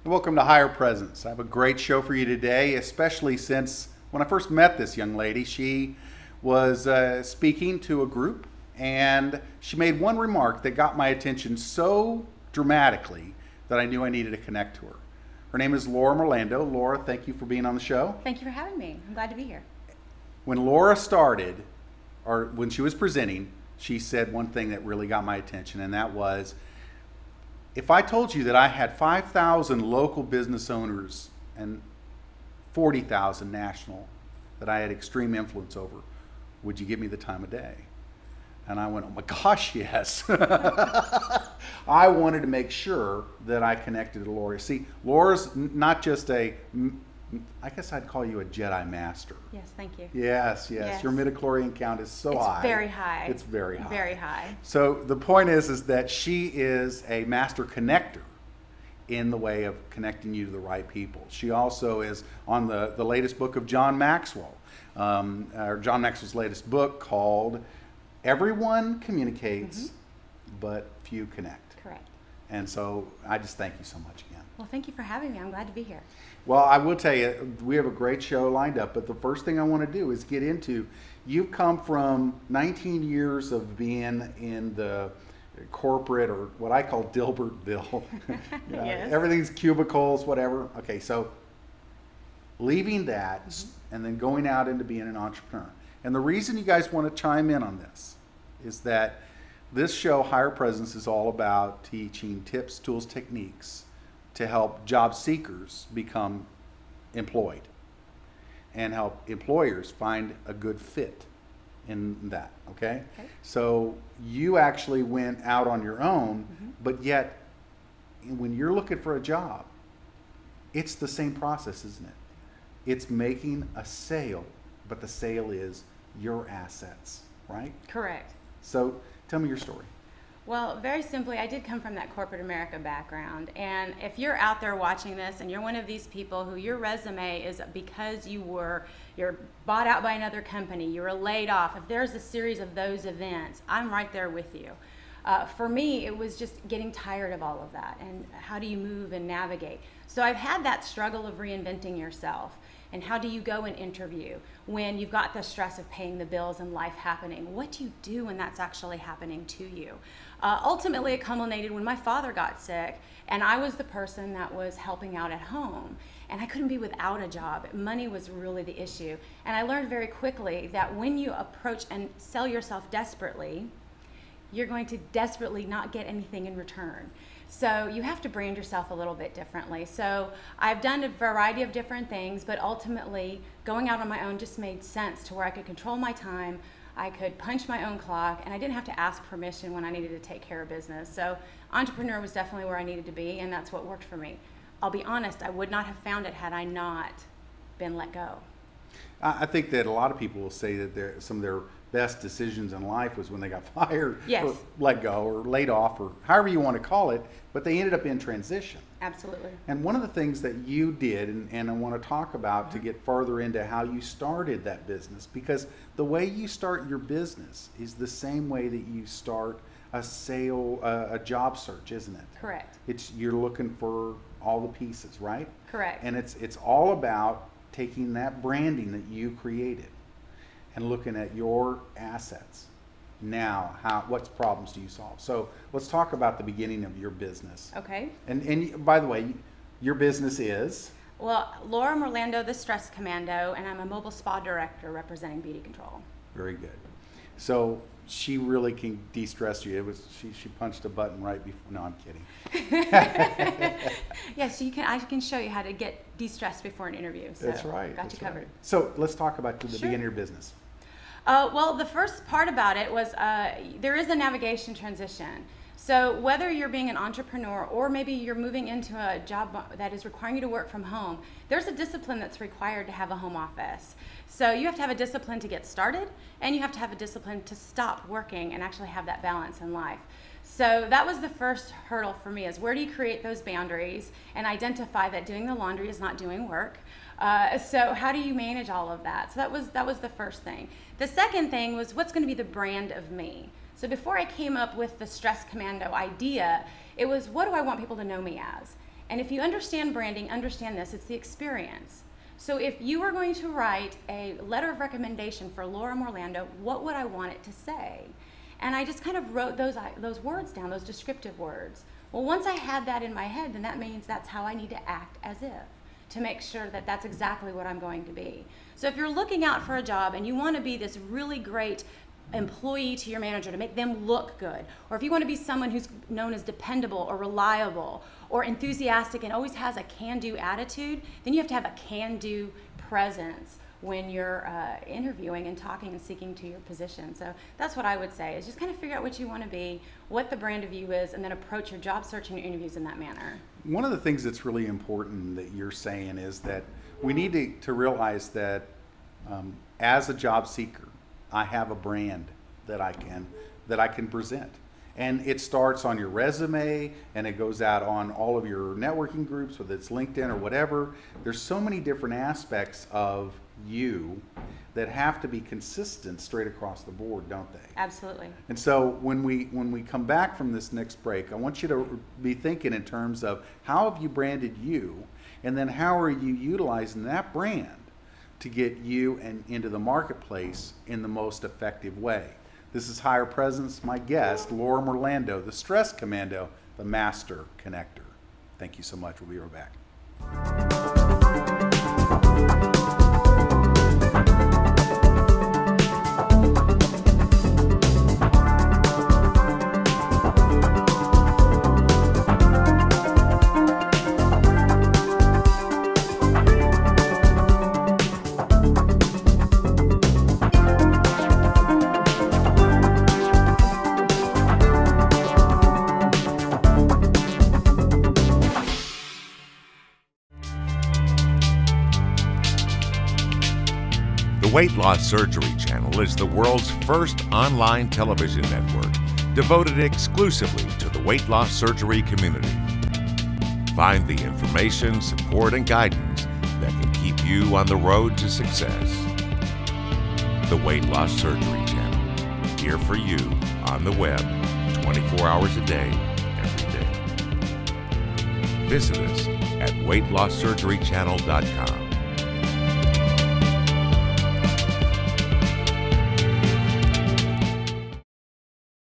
Welcome to HirePresence. I have a great show for you today, especially since when I first met this young lady, she was speaking to a group and she made one remark that got my attention so dramatically that I knew I needed to connect to her. Her name is Laura Merlando. Laura, thank you for being on the show. Thank you for having me. I'm glad to be here. When Laura started, or when she was presenting, she said one thing that really got my attention, and that was, if I told you that I had 5,000 local business owners and 40,000 national that I had extreme influence over, would you give me the time of day? And I went, oh my gosh, yes. I wanted to make sure that I connected to Laura. See, Laura's not just I guess I'd call you a Jedi Master. Yes, thank you. Yes. Your midichlorian count is so high. It's very high. It's very high. Very high. So the point is that she is a master connector in the way of connecting you to the right people. She also is on the latest book of John Maxwell, or John Maxwell's latest book called Everyone Communicates, but Few Connect. Correct. And so I just thank you so much again. Well, thank you for having me. I'm glad to be here. Well, I will tell you, we have a great show lined up, but the first thing I want to do is get into, you've come from 19 years of being in the corporate, or what I call Dilbertville. Yes. Everything's cubicles, whatever. Okay, so leaving that and then going out into being an entrepreneur. And the reason you guys want to chime in on this is that this show, HirePresence, is all about teaching tips, tools, techniques to help job seekers become employed and help employers find a good fit in that, okay? So you actually went out on your own, but yet when you're looking for a job, it's the same process, isn't it? It's making a sale, but the sale is your assets, right? Correct. So tell me your story. Well, very simply, I did come from that corporate America background, and if you're out there watching this and you're one of these people who your resume is because you're bought out by another company, you were laid off, if there's a series of those events, I'm right there with you. For me, it was just getting tired of all of that, and how do you move and navigate? So I've had that struggle of reinventing yourself. And how do you go and interview when you've got the stress of paying the bills and life happening? What do you do when that's actually happening to you? Ultimately, it culminated when my father got sick, and I was the person that was helping out at home. And I couldn't be without a job. Money was really the issue. And I learned very quickly that when you approach and sell yourself desperately, you're going to desperately not get anything in return. So you have to brand yourself a little bit differently. So I've done a variety of different things, but ultimately going out on my own just made sense to where I could control my time, I could punch my own clock, and I didn't have to ask permission when I needed to take care of business. So entrepreneur was definitely where I needed to be, and that's what worked for me. I'll be honest, I would not have found it had I not been let go. I think that a lot of people will say that some of their best decisions in life was when they got fired, or let go, or laid off, or however you want to call it, but they ended up in transition. Absolutely. And one of the things that you did, and I want to talk about to get further into how you started that business, because the way you start your business is the same way that you start a sale, a job search, isn't it? Correct. You're looking for all the pieces, right? Correct. And it's all about taking that branding that you created and looking at your assets. Now, what problems do you solve? So let's talk about the beginning of your business. Okay. And by the way, your business is? Well, Laura Merlando, the Stress Commando, and I'm a mobile spa director representing Beauty Control. Very good. So she really can de-stress you. She punched a button right before. No, I'm kidding. Yes, I can show you how to get de-stressed before an interview. So that's right. Got you covered. Right. So let's talk about the beginning of your business. Well, the first part about it was there is a navigation transition. So whether you're being an entrepreneur or maybe you're moving into a job that is requiring you to work from home, there's a discipline that's required to have a home office. So you have to have a discipline to get started, and you have to have a discipline to stop working and actually have that balance in life. So that was the first hurdle for me, is where do you create those boundaries and identify that doing the laundry is not doing work. So how do you manage all of that? So that was the first thing. The second thing was, what's going to be the brand of me? So before I came up with the Stress Commando idea, it was, what do I want people to know me as? And if you understand branding, understand this, it's the experience. So if you are going to write a letter of recommendation for Laura Orlando, what would I want it to say? And I just kind of wrote those words down, those descriptive words. Well, once I had that in my head, then that means that's how I need to act as if, to make sure that that's exactly what I'm going to be. So if you're looking out for a job and you want to be this really great employee to your manager to make them look good, or if you want to be someone who's known as dependable or reliable or enthusiastic and always has a can-do attitude, then you have to have a can-do presence when you're interviewing and talking and seeking to your position. So that's what I would say, is just kind of figure out what you want to be, what the brand of you is, and then approach your job search and your interviews in that manner. One of the things that's really important that you're saying is that we need to realize that as a job seeker, I have a brand that I can present. And it starts on your resume and it goes out on all of your networking groups, whether it's LinkedIn or whatever. There's so many different aspects of you that have to be consistent straight across the board, don't they? Absolutely. And so when we come back from this next break, I want you to be thinking in terms of how have you branded you, and then how are you utilizing that brand to get you and into the marketplace in the most effective way. This is HirePresence. My guest, Laura Orlando, the Stress Commando, the Master Connector. Thank you so much. We'll be right back. The Weight Loss Surgery Channel is the world's first online television network devoted exclusively to the weight loss surgery community. Find the information, support, and guidance that can keep you on the road to success. The Weight Loss Surgery Channel, here for you on the web 24 hours a day, every day. Visit us at weightlosssurgerychannel.com.